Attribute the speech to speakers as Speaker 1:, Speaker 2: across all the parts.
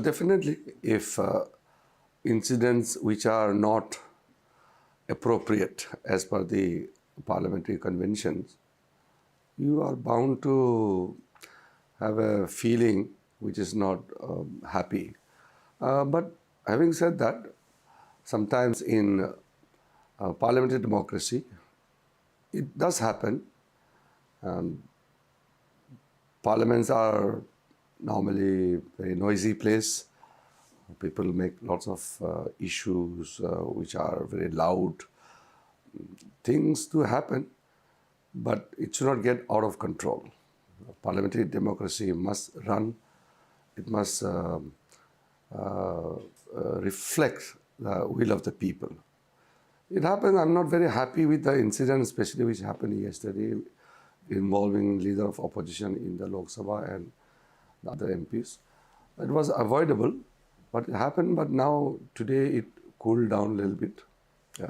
Speaker 1: Definitely, if incidents which are not appropriate as per the parliamentary conventions, you are bound to have a feeling which is not happy. But having said that, sometimes in parliamentary democracy, it does happen. Parliaments are normally very noisy place. People make lots of issues which are very loud. Things do happen, but it should not get out of control. Parliamentary democracy must run. It must reflect the will of the people. It happens. I'm not very happy with the incident, especially which happened yesterday, involving leader of opposition in the Lok Sabha and the other MPs. It was avoidable, but it happened. But now, today, it cooled down a little bit. Yeah.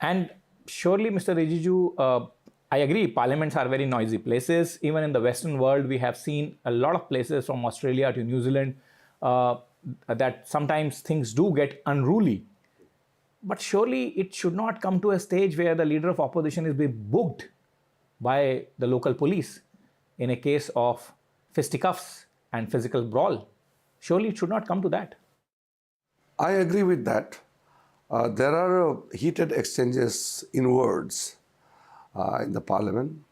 Speaker 2: And surely, Mr. Rijiju, I agree, parliaments are very noisy places. Even in the Western world, we have seen a lot of places from Australia to New Zealand that sometimes things do get unruly. But surely it should not come to a stage where the leader of opposition is being booked by the local police in a case of fisticuffs and physical brawl. Surely it should not come to that.
Speaker 1: I agree with that. There are heated exchanges in words in the parliament.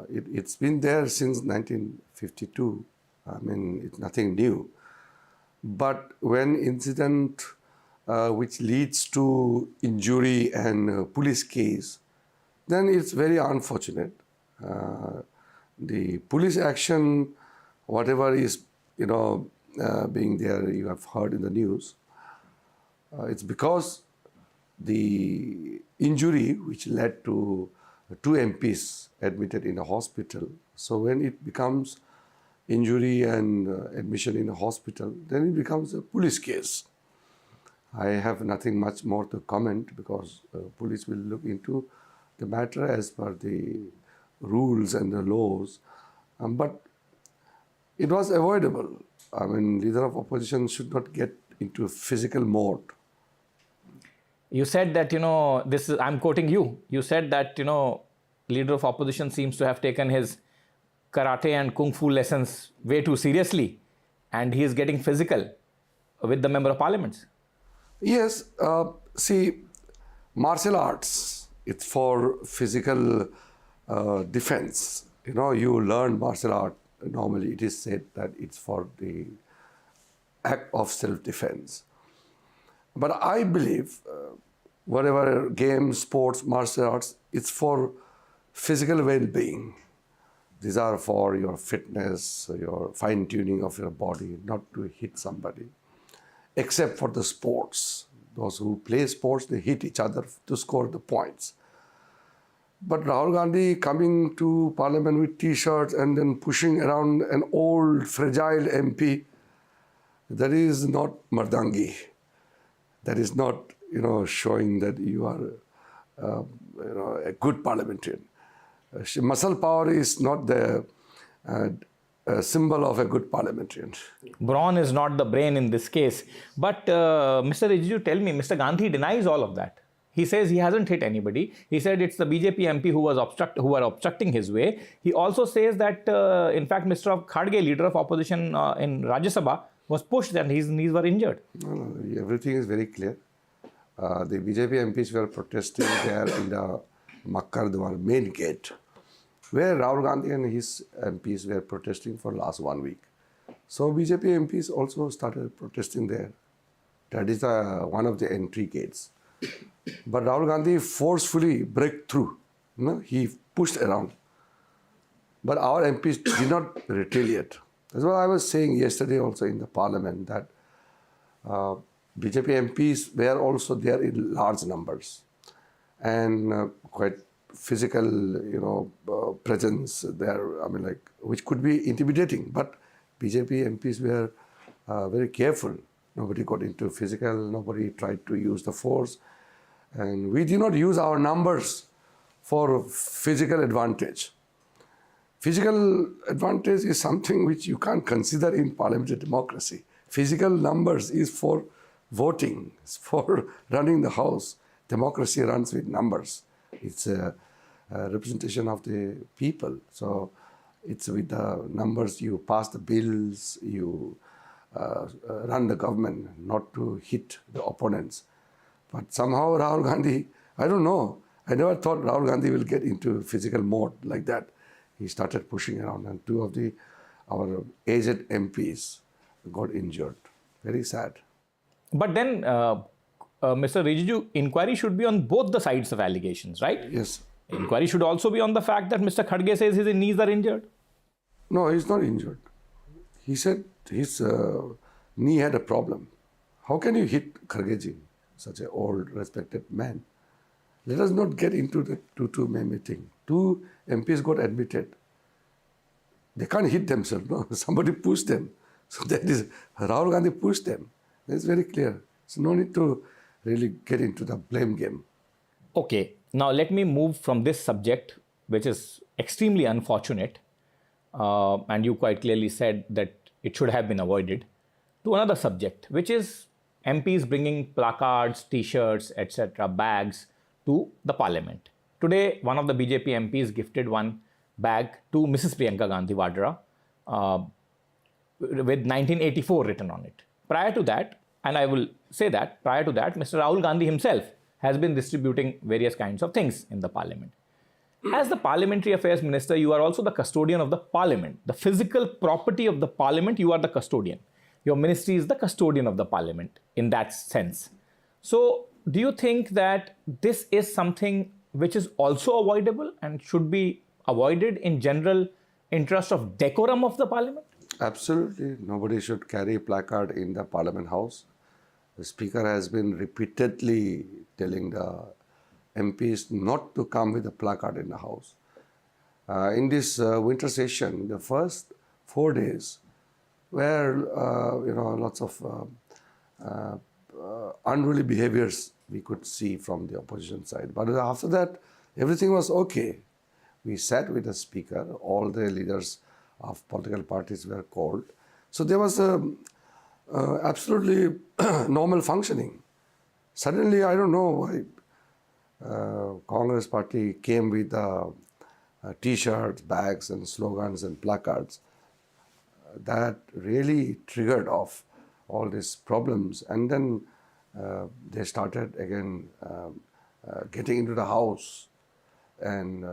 Speaker 1: It's been there since 1952. I mean, it's nothing new. But when incident which leads to injury and police case, then it's very unfortunate. The police action, whatever is, being there, you have heard in the news, it's because the injury which led to 2 MPs admitted in a hospital. So when it becomes injury and admission in a hospital, then it becomes a police case. I have nothing much more to comment because police will look into the matter as per the rules and the laws. But it was avoidable. I mean, leader of opposition should not get into physical mode.
Speaker 2: You said that, I'm quoting you. You said that, leader of opposition seems to have taken his karate and kung fu lessons way too seriously, and he is getting physical with the member of parliament.
Speaker 1: Yes, see, martial arts, it's for physical defense. You learn martial art, normally it is said that it's for the act of self-defense. But I believe whatever games, sports, martial arts, it's for physical well-being. These are for your fitness, your fine-tuning of your body, not to hit somebody. Except for the sports. Those who play sports, they hit each other to score the points. But Rahul Gandhi coming to parliament with T-shirts and then pushing around an old, fragile MP, that is not mardangi. That is not, showing that you are, a good parliamentarian. Muscle power is not the symbol of a good parliamentarian.
Speaker 2: Brawn is not the brain in this case. But Mr. Rijiju, tell me, Mr. Gandhi denies all of that. He says he hasn't hit anybody. He said it's the BJP MP who were obstructing his way. He also says that, in fact, Mr. Khadge, leader of opposition in Rajya Sabha, was pushed and his knees were injured.
Speaker 1: No, everything is very clear. The BJP MPs were protesting there in the Makkar main gate, where Rahul Gandhi and his MPs were protesting for last 1 week. So BJP MPs also started protesting there. That is one of the entry gates. But Rahul Gandhi forcefully broke through. He pushed around. But our MPs did not retaliate. That's what I was saying yesterday also in the parliament, that BJP MPs were also there in large numbers and quite physical, presence there, which could be intimidating. But BJP MPs were very careful. Nobody got into physical, nobody tried to use the force. And we did not use our numbers for physical advantage. Physical advantage is something which you can't consider in parliamentary democracy. Physical numbers is for voting, it's for running the house. Democracy runs with numbers. It's a representation of the people. So it's with the numbers you pass the bills, you run the government, not to hit the opponents. But somehow Rahul Gandhi, I don't know, I never thought Rahul Gandhi will get into physical mode like that. He started pushing around, and two of our aged MPs got injured. Very sad.
Speaker 2: But then, Mr. Rijiju, inquiry should be on both the sides of allegations, right?
Speaker 1: Yes.
Speaker 2: Inquiry should also be on the fact that Mr. Khadge says his knees are injured.
Speaker 1: No, he's not injured. He said his knee had a problem. How can you hit Khadge, such an old, respected man? Let us not get into the 2-2 thing. Two MPs got admitted. They can't hit themselves, no? Somebody pushed them. So that is, Rahul Gandhi pushed them. That's very clear. So no need to really get into the blame game.
Speaker 2: Okay, now let me move from this subject, which is extremely unfortunate, and you quite clearly said that it should have been avoided, to another subject, which is MPs bringing placards, t-shirts, etc., bags to the parliament. Today, one of the BJP MPs gifted one bag to Mrs. Priyanka Gandhi Vadra with 1984 written on it. Prior to that, and I will say that, prior to that, Mr. Rahul Gandhi himself has been distributing various kinds of things in the parliament. As the parliamentary affairs minister, you are also the custodian of the parliament. The physical property of the parliament, you are the custodian. Your ministry is the custodian of the parliament in that sense. So, do you think that this is something which is also avoidable and should be avoided in general interest of decorum of the parliament?
Speaker 1: Absolutely. Nobody should carry a placard in the parliament house. The speaker has been repeatedly telling the MPs not to come with a placard in the house. In this winter session, the first 4 days, where lots of unruly behaviors we could see from the opposition side. But after that, everything was okay. We sat with the speaker. All the leaders of political parties were called. So there was absolutely normal functioning. Suddenly, I don't know why Congress party came with t-shirts, bags and slogans and placards. That really triggered off all these problems. And then they started again getting into the house and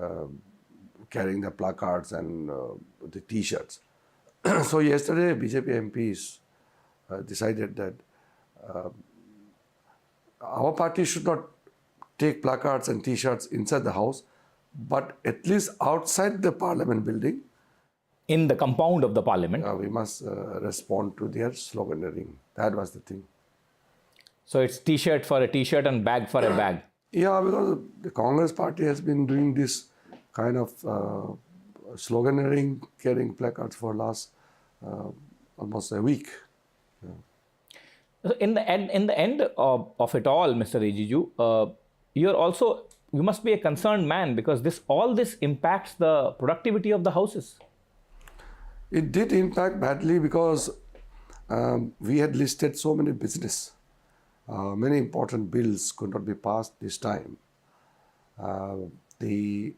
Speaker 1: carrying the placards and the t-shirts. So yesterday, BJP MPs decided that our party should not take placards and t-shirts inside the house, but at least outside the parliament building.
Speaker 2: In the compound of the parliament.
Speaker 1: We must respond to their sloganeering. That was the thing.
Speaker 2: So it's t-shirt for a t-shirt and bag for a bag.
Speaker 1: Yeah, because the Congress party has been doing this kind of sloganeering, carrying placards for last almost a week.
Speaker 2: So in the end of it all, Mr. Rijiju, you must be a concerned man because all this impacts the productivity of the houses.
Speaker 1: It did impact badly because we had listed so many business. Many important bills could not be passed this time. The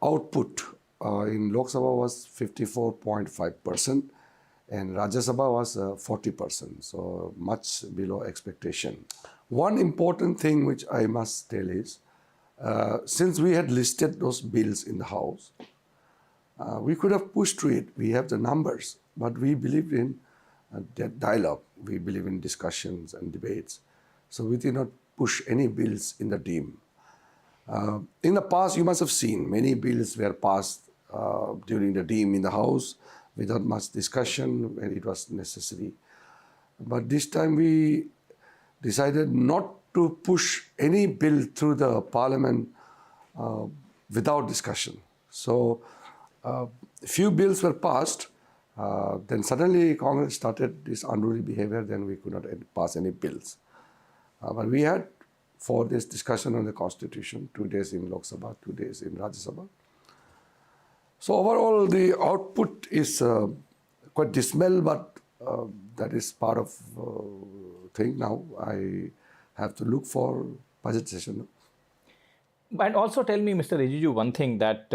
Speaker 1: output in Lok Sabha was 54.5% and Rajya Sabha was 40%, so much below expectation. One important thing which I must tell is, since we had listed those bills in the House, we could have pushed through it. We have the numbers, but we believe in dialogue. We believe in discussions and debates. So we did not push any bills in the Deem. In the past, you must have seen many bills were passed during the Deem in the House without much discussion when it was necessary. But this time we decided not to push any bill through the Parliament without discussion. So few bills were passed. Then suddenly Congress started this unruly behavior. Then we could not pass any bills. But we had 4 days discussion on the Constitution, 2 days in Lok Sabha, 2 days in Rajya Sabha. So overall, the output is quite dismal, but that is part of thing now. I have to look for budget session.
Speaker 2: And also tell me, Mr. Rijiju, one thing that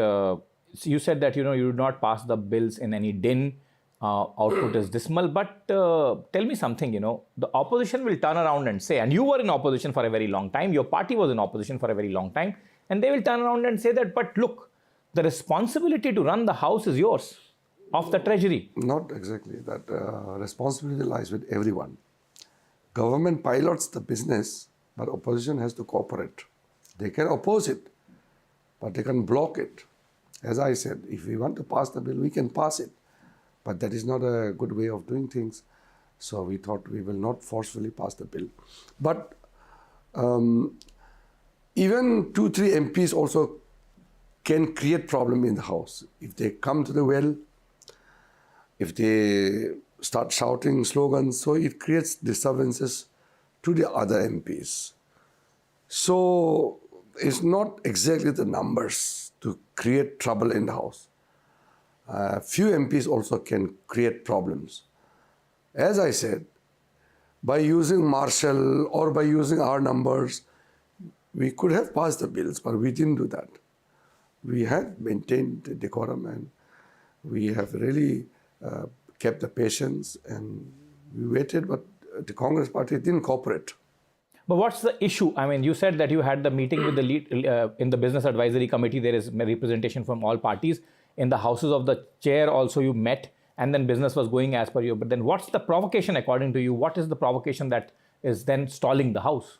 Speaker 2: you said that you did not pass the bills in any din. Output is dismal. But tell me something. The opposition will turn around and say, and you were in opposition for a very long time. Your party was in opposition for a very long time, and they will turn around and say that, but look, the responsibility to run the house is yours, of the treasury.
Speaker 1: Not exactly. That responsibility lies with everyone. Government pilots the business, but opposition has to cooperate. They can oppose it, but they can block it. As I said, if we want to pass the bill, we can pass it. But that is not a good way of doing things. So we thought we will not forcefully pass the bill. But even 2-3 MPs also can create problem in the house. If they come to the well, if they start shouting slogans, so it creates disturbances to the other MPs. So it's not exactly the numbers to create trouble in the house. Few MPs also can create problems. As I said, by using Marshall or by using our numbers, we could have passed the bills, but we didn't do that. We have maintained the decorum and we have really kept the patience and we waited, but the Congress party didn't cooperate.
Speaker 2: But what's the issue? I mean, you said that you had the meeting with the lead in the Business Advisory Committee. There is representation from all parties. In the houses of the chair also you met, and then business was going as per you. But then what's the provocation according to you? What is the provocation that is then stalling the house?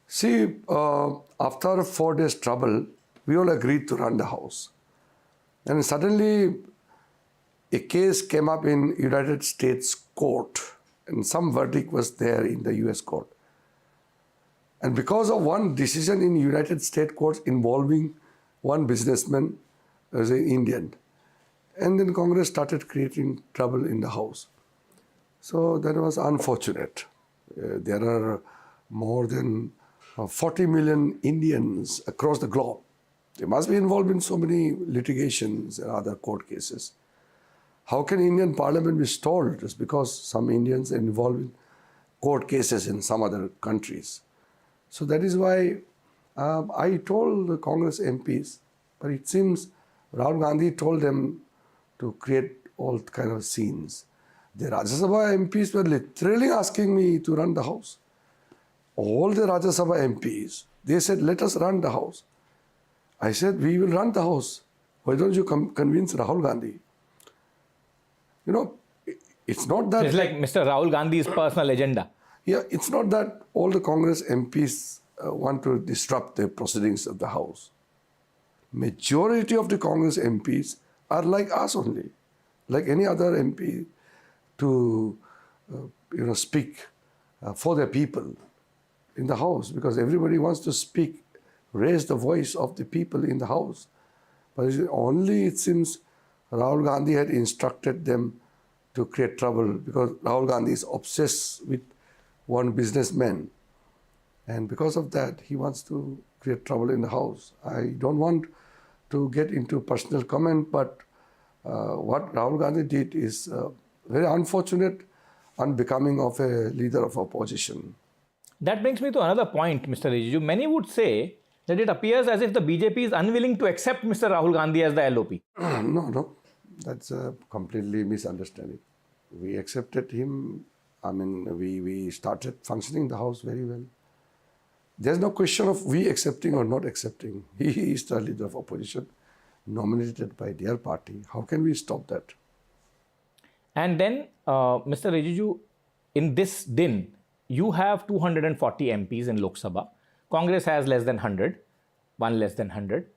Speaker 1: See, after 4 days trouble, we all agreed to run the house. And suddenly a case came up in United States court and some verdict was there in the US court. And because of one decision in United States courts involving one businessman as an Indian, and then Congress started creating trouble in the house. So that was unfortunate. There are more than 40 million Indians across the globe. They must be involved in so many litigations and other court cases. How can Indian Parliament be stalled just because some Indians are involved in court cases in some other countries? So that is why I told the Congress MPs, but it seems Rahul Gandhi told them to create all kind of scenes. The Rajya Sabha MPs were literally asking me to run the house. All the Rajya Sabha MPs, they said, let us run the house. I said, we will run the house. Why don't you convince Rahul Gandhi? It's not that...
Speaker 2: It's like Mr. Rahul Gandhi's personal agenda.
Speaker 1: Yeah, it's not that all the Congress MPs want to disrupt the proceedings of the House. Majority of the Congress MPs are like us only, like any other MP, to speak for their people in the House, because everybody wants to speak, raise the voice of the people in the House. But it seems Rahul Gandhi had instructed them to create trouble, because Rahul Gandhi is obsessed with one businessman. And because of that, he wants to create trouble in the House. I don't want to get into personal comment, but what Rahul Gandhi did is very unfortunate, unbecoming of a leader of opposition.
Speaker 2: That brings me to another point, Mr. Rijiju. Many would say that it appears as if the BJP is unwilling to accept Mr. Rahul Gandhi as the LOP.
Speaker 1: No. That's a completely misunderstanding. We accepted him. I mean, we started functioning the House very well. There's no question of we accepting or not accepting. He is the leader of opposition, nominated by their party. How can we stop that?
Speaker 2: And then, Mr. Rijiju, in this din, you have 240 MPs in Lok Sabha. Congress has less than 100, one less than 100.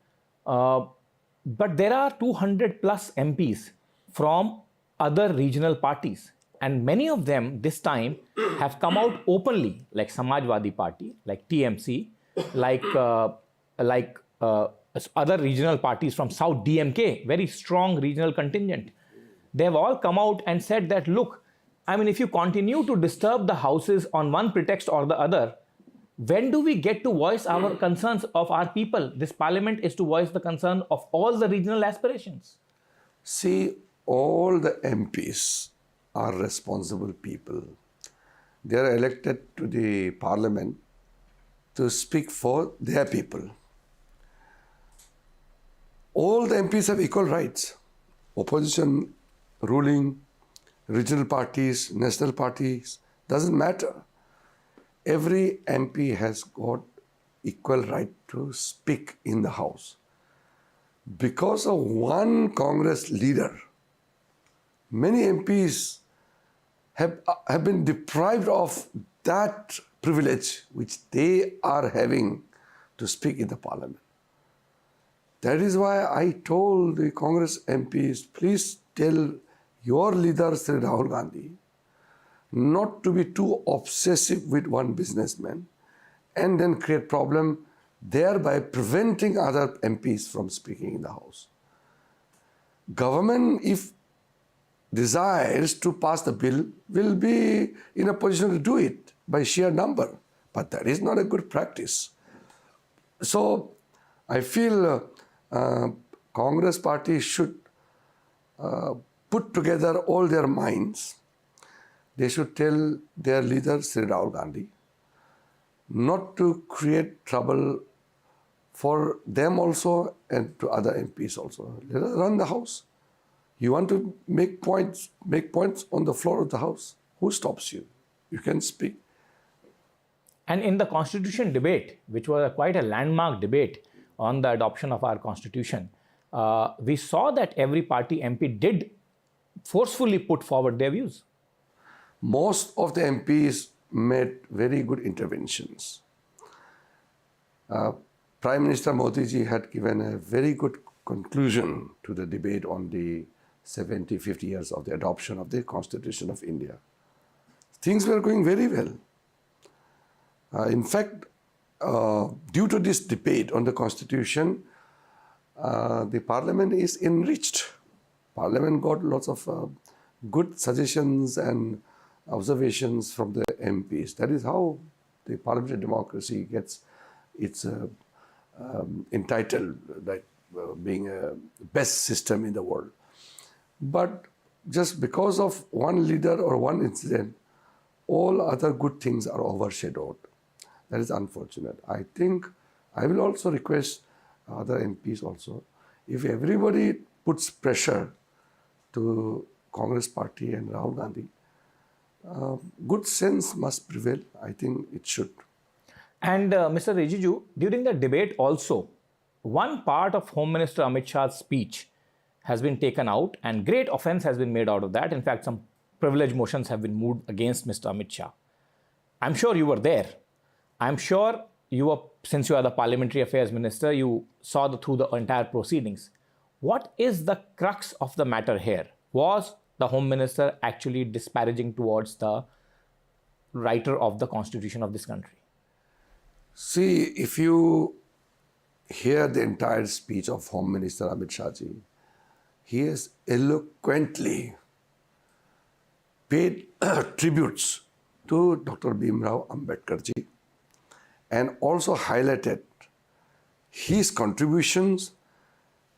Speaker 2: But there are 200 plus MPs from other regional parties. And many of them this time have come out openly, like Samajwadi Party, like TMC, like other regional parties from South DMK, very strong regional contingent. They have all come out and said that, look, I mean, if you continue to disturb the houses on one pretext or the other, When do we get to voice our concerns of our people? This parliament is to voice the concern of all the regional aspirations.
Speaker 1: See, all the MPs are responsible people. They are elected to the parliament to speak for their people. All the MPs have equal rights. Opposition, ruling, regional parties, national parties, doesn't matter. Every MP has got equal right to speak in the House. Because of one Congress leader, many MPs have been deprived of that privilege which they are having to speak in the parliament. That is why I told the Congress MPs, please tell your leader, Sri Rahul Gandhi, not to be too obsessive with one businessman and then create problem, thereby preventing other MPs from speaking in the House. Government, if desires to pass the bill, will be in a position to do it by sheer number. But that is not a good practice. So I feel Congress party should put together all their minds. They should tell their leader, Sri Rahul Gandhi, not to create trouble for them also and to other MPs also. Let us run the House. You want to make points on the floor of the House. Who stops you? You can speak.
Speaker 2: And in the Constitution debate, which was quite a landmark debate on the adoption of our Constitution, we saw that every party MP did forcefully put forward their views.
Speaker 1: Most of the MPs made very good interventions. Prime Minister Modi ji had given a very good conclusion to the debate on the 70, 50 years of the adoption of the Constitution of India. Things were going very well. In fact, due to this debate on the Constitution, the Parliament is enriched. Parliament got lots of good suggestions and observations from the MPs. That is how the parliamentary democracy gets its entitled, like being a best system in the world. But just because of one leader or one incident, all other good things are overshadowed. That is unfortunate. I think I will also request other MPs also, if everybody puts pressure to Congress party and Rahul Gandhi, good sense must prevail. I think it should.
Speaker 2: And Mr. Rijiju, during the debate also, one part of Home Minister Amit Shah's speech has been taken out and great offense has been made out of that. In fact, some privilege motions have been moved against Mr. Amit Shah. I'm sure you were there. I'm sure you were, since you are the Parliamentary Affairs Minister, you saw through the entire proceedings. What is the crux of the matter here? Was the Home Minister actually disparaging towards the writer of the Constitution of this country?
Speaker 1: See, if you hear the entire speech of Home Minister Amit Shah ji, he has eloquently paid tributes to Dr. Bhimrao Ambedkar ji and also highlighted his contributions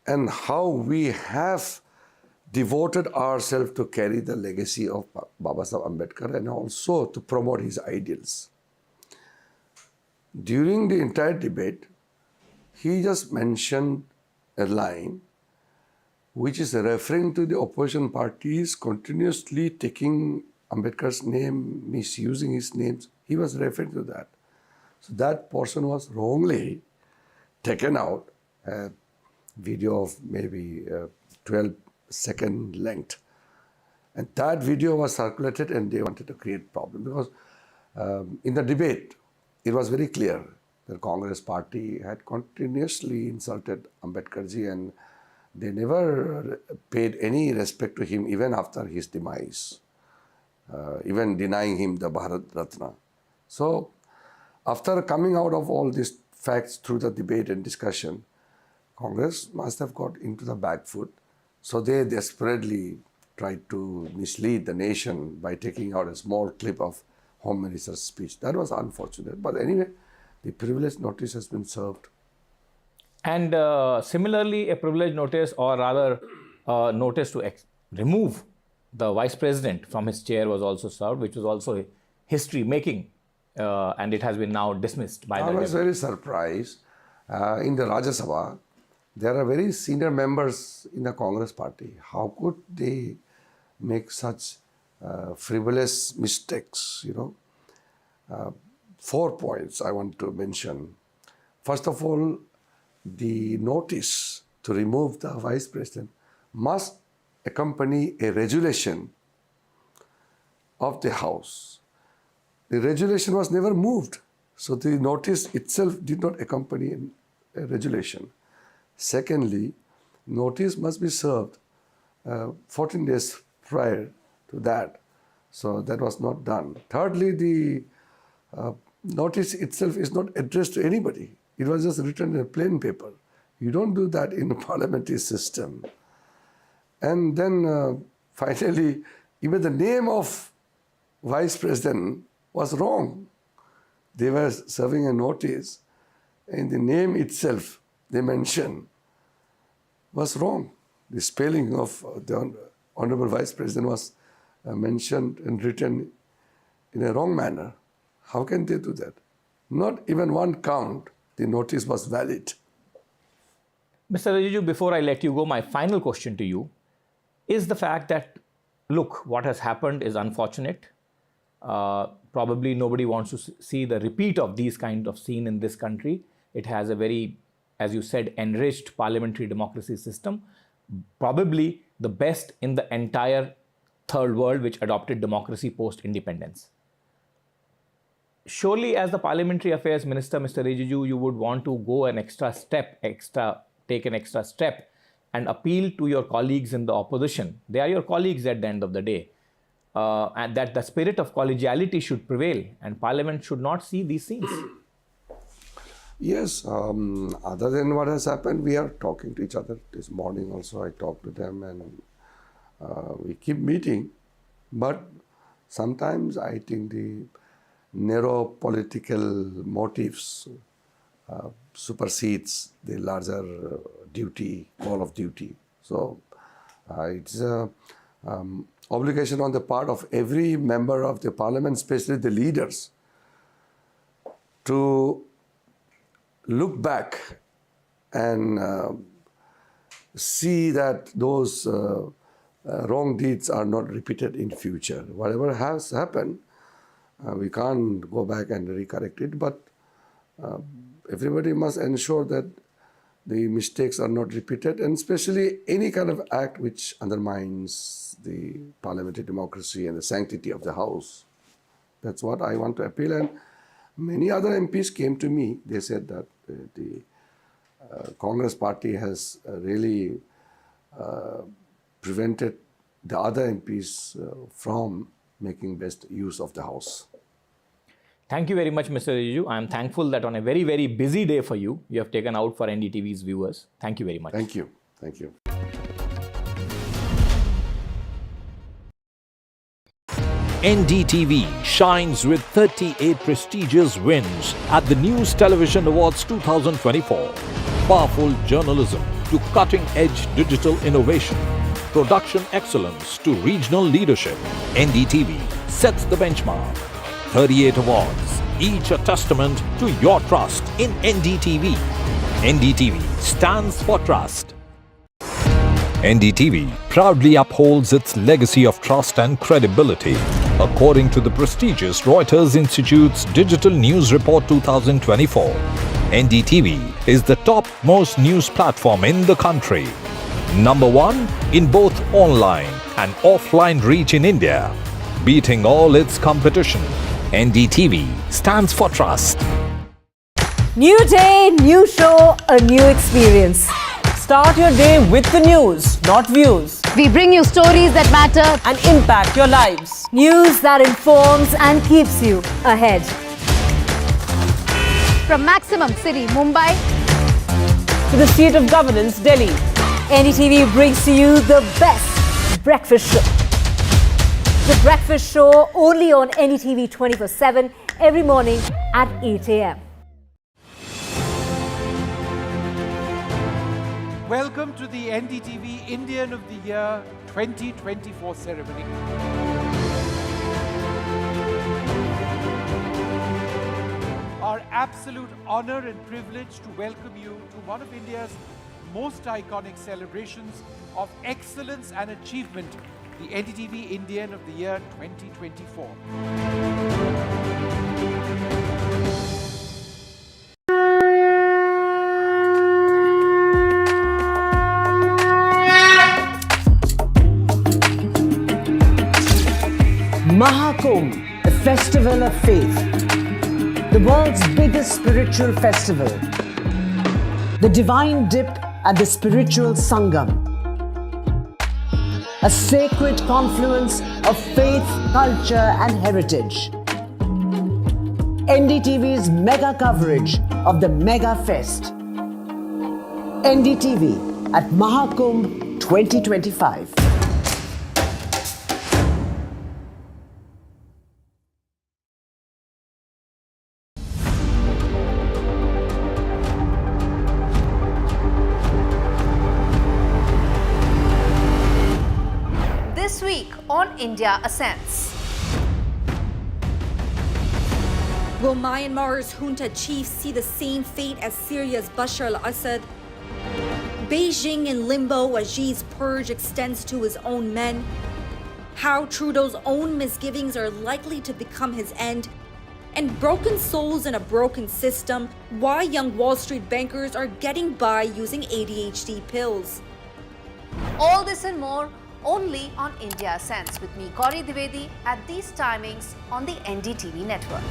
Speaker 1: and how we have devoted ourselves to carry the legacy of Baba Sahib Ambedkar and also to promote his ideals. During the entire debate, he just mentioned a line which is referring to the opposition parties continuously taking Ambedkar's name, misusing his names. He was referring to that. So that portion was wrongly taken out, a video of maybe 12-second length. And that video was circulated and they wanted to create problem because in the debate, it was very clear the Congress party had continuously insulted Ambedkar ji and they never paid any respect to him even after his demise, even denying him the Bharat Ratna. So after coming out of all these facts through the debate and discussion, Congress must have got into the back foot. So they desperately tried to mislead the nation by taking out a small clip of Home Minister's speech. That was unfortunate. But anyway, the privilege notice has been served.
Speaker 2: And similarly, a privilege notice, or rather notice to remove the vice president from his chair, was also served, which was also history making, and it has been now dismissed by
Speaker 1: I was very surprised. In the Rajya Sabha, there are very senior members in the Congress party. How could they make such frivolous mistakes, 4 points I want to mention. First of all, the notice to remove the vice president must accompany a resolution of the House. The resolution was never moved, so the notice itself did not accompany a resolution. Secondly, notice must be served 14 days prior to that, so that was not done. Thirdly, the notice itself is not addressed to anybody. It was just written in a plain paper. You don't do that in a parliamentary system. And then finally, even the name of vice president was wrong. They were serving a notice, and the name itself they mentioned was wrong. The spelling of the Honorable Vice President was mentioned and written in a wrong manner. How can they do that? Not even one count, the notice was valid.
Speaker 2: Mr. Rijiju, before I let you go, my final question to you is the fact that, look, what has happened is unfortunate. Probably nobody wants to see the repeat of these kind of scene in this country. It has a very, as you said, enriched parliamentary democracy system, probably the best in the entire third world which adopted democracy post-independence. Surely, as the Parliamentary Affairs Minister, Mr. Rijiju, you would want to go an extra step, take an extra step and appeal to your colleagues in the opposition. They are your colleagues at the end of the day. And that the spirit of collegiality should prevail and Parliament should not see these scenes.
Speaker 1: Yes, other than what has happened, we are talking to each other. This morning also I talked to them, and we keep meeting. But sometimes I think the narrow political motives supersedes the larger call of duty. So it's a obligation on the part of every member of the parliament, especially the leaders, to look back and see that those wrong deeds are not repeated in future. Whatever has happened, we can't go back and recorrect it, but everybody must ensure that the mistakes are not repeated, and especially any kind of act which undermines the parliamentary democracy and the sanctity of the House. That's what I want to appeal. And many other MPs came to me. They said that the Congress party has really prevented the other MPs from making best use of the House.
Speaker 2: Thank you very much, Mr. Rijiju. I am thankful that on a very, very busy day for you, you have taken out for NDTV's viewers. Thank you very much.
Speaker 1: Thank you. Thank you.
Speaker 3: NDTV shines with 38 prestigious wins at the News Television Awards 2024. Powerful journalism to cutting-edge digital innovation, production excellence to regional leadership, NDTV sets the benchmark. 38 awards, each a testament to your trust in NDTV. NDTV stands for trust. NDTV proudly upholds its legacy of trust and credibility. According to the prestigious Reuters Institute's Digital News Report 2024, NDTV is the top-most news platform in the country. Number 1 in both online and offline reach in India. Beating all its competition, NDTV stands for trust.
Speaker 4: New day, new show, a new experience.
Speaker 5: Start your day with the news, not views.
Speaker 6: We bring you stories that matter
Speaker 5: and impact your lives.
Speaker 4: News that informs and keeps you ahead.
Speaker 6: from Maximum City, Mumbai,
Speaker 5: to the seat of governance, Delhi.
Speaker 4: NDTV brings to you the best breakfast show. The breakfast show only on NDTV 24/7 every morning at 8 a.m.
Speaker 7: Welcome to the NDTV Indian of the Year 2024 ceremony. Our absolute honor and privilege to welcome you to one of India's most iconic celebrations of excellence and achievement, the NDTV Indian of the Year 2024.
Speaker 5: Mahakumbh, the festival of faith, the world's biggest spiritual festival, the divine dip at the spiritual Sangam, a sacred confluence of faith, culture and heritage. NDTV's mega coverage of the Mega Fest. NDTV at Mahakumbh 2025.
Speaker 6: This week on India Ascents.
Speaker 8: Will Myanmar's junta chiefs see the same fate as Syria's Bashar al-Assad? Beijing in limbo as Xi's purge extends to his own men? How Trudeau's own misgivings are likely to become his end? And broken souls in a broken system, why young Wall Street bankers are getting by using ADHD pills.
Speaker 6: All this and more only on India Ascents with me, Gauri Dwivedi, at these timings on the NDTV network.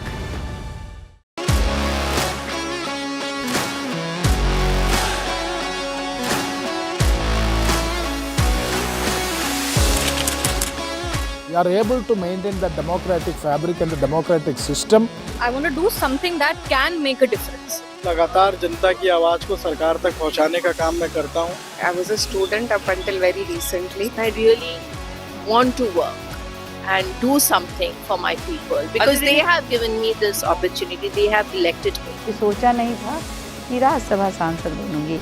Speaker 9: We are able to maintain the democratic fabric and the democratic system.
Speaker 10: I want to do something that can make a difference.
Speaker 9: लगातार जनता की आवाज को सरकार तक पहुंचाने का काम मैं करता हूं.
Speaker 10: I was a student up until very recently. I really want to work and do something for my people because they have given me this opportunity. They have elected me.
Speaker 11: सोचा नहीं था कि राज्यसभा सांसद बनूंगी.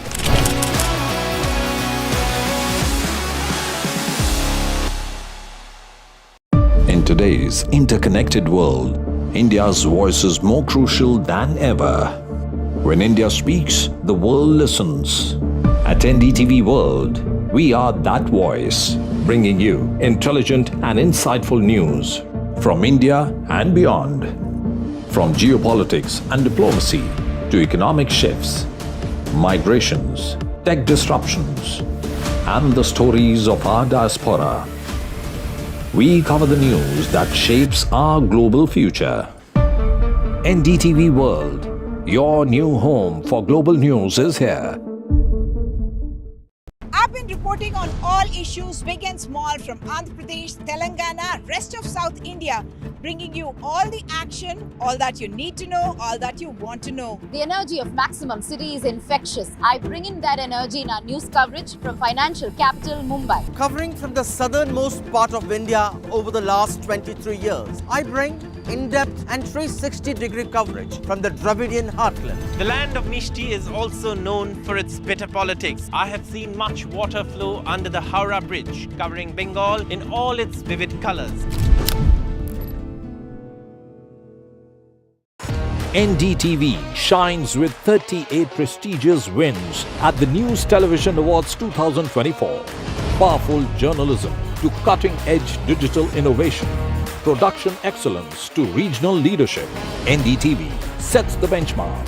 Speaker 3: In today's interconnected world, India's voice is more crucial than ever. When India speaks, the world listens. At NDTV World, we are that voice, bringing you intelligent and insightful news from India and beyond. From geopolitics and diplomacy to economic shifts, migrations, tech disruptions, and the stories of our diaspora. We cover the news that shapes our global future. NDTV World, your new home for global news, is here.
Speaker 12: I've been reporting on all issues, big and small, from Andhra Pradesh, Telangana, rest of South India, bringing you all the action, all that you need to know, all that you want to know.
Speaker 6: The energy of Maximum City is infectious. I bring in that energy in our news coverage from financial capital Mumbai.
Speaker 5: Covering from the southernmost part of India over the last 23 years, I bring in-depth and 360-degree coverage from the Dravidian heartland.
Speaker 13: The land of Mishti is also known for its bitter politics. I have seen much water flow under the Howrah Bridge, covering Bengal in all its vivid colors.
Speaker 3: NDTV shines with 38 prestigious wins at the News Television Awards 2024. Powerful journalism to cutting-edge digital innovation. Production excellence to regional leadership. NDTV sets the benchmark.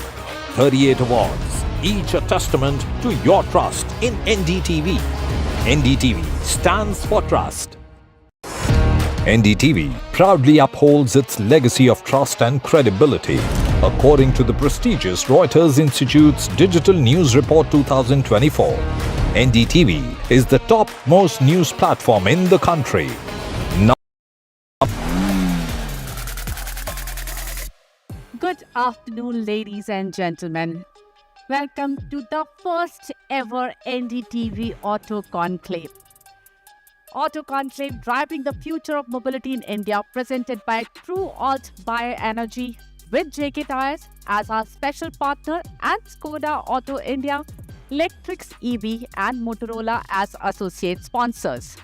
Speaker 3: 38 awards, each a testament to your trust in NDTV. NDTV stands for trust. NDTV proudly upholds its legacy of trust and credibility. According to the prestigious Reuters Institute's Digital News Report 2024, NDTV is the top-most news platform in the country.
Speaker 11: Good afternoon, ladies and gentlemen. Welcome to the first ever NDTV Auto Conclave. Auto Conclave driving the future of mobility in India, presented by True Alt Bioenergy with JK Tires as our special partner and Skoda Auto India Lectrix EV and Motorola as associate sponsors.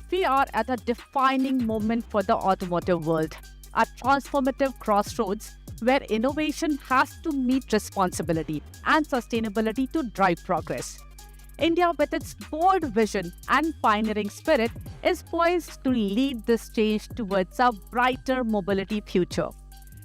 Speaker 11: We are at a defining moment for the automotive world, a transformative crossroads where innovation has to meet responsibility and sustainability to drive progress. India, with its bold vision and pioneering spirit, is poised to lead this change towards a brighter mobility future.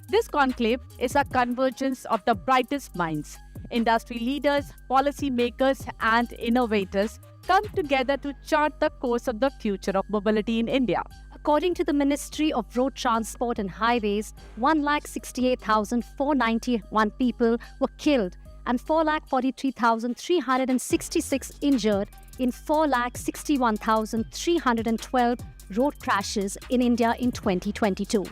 Speaker 11: This conclave is a convergence of the brightest minds. Industry leaders, policy makers, and innovators come together to chart the course of the future of mobility in India.
Speaker 14: According to the Ministry of Road Transport and Highways, 168,491 people were killed and 443,366 injured in 461,312 road crashes in India in 2022.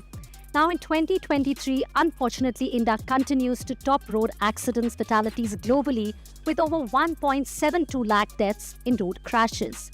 Speaker 14: Now in 2023, unfortunately, India continues to top road accidents fatalities globally with over 1.72 lakh deaths in road crashes.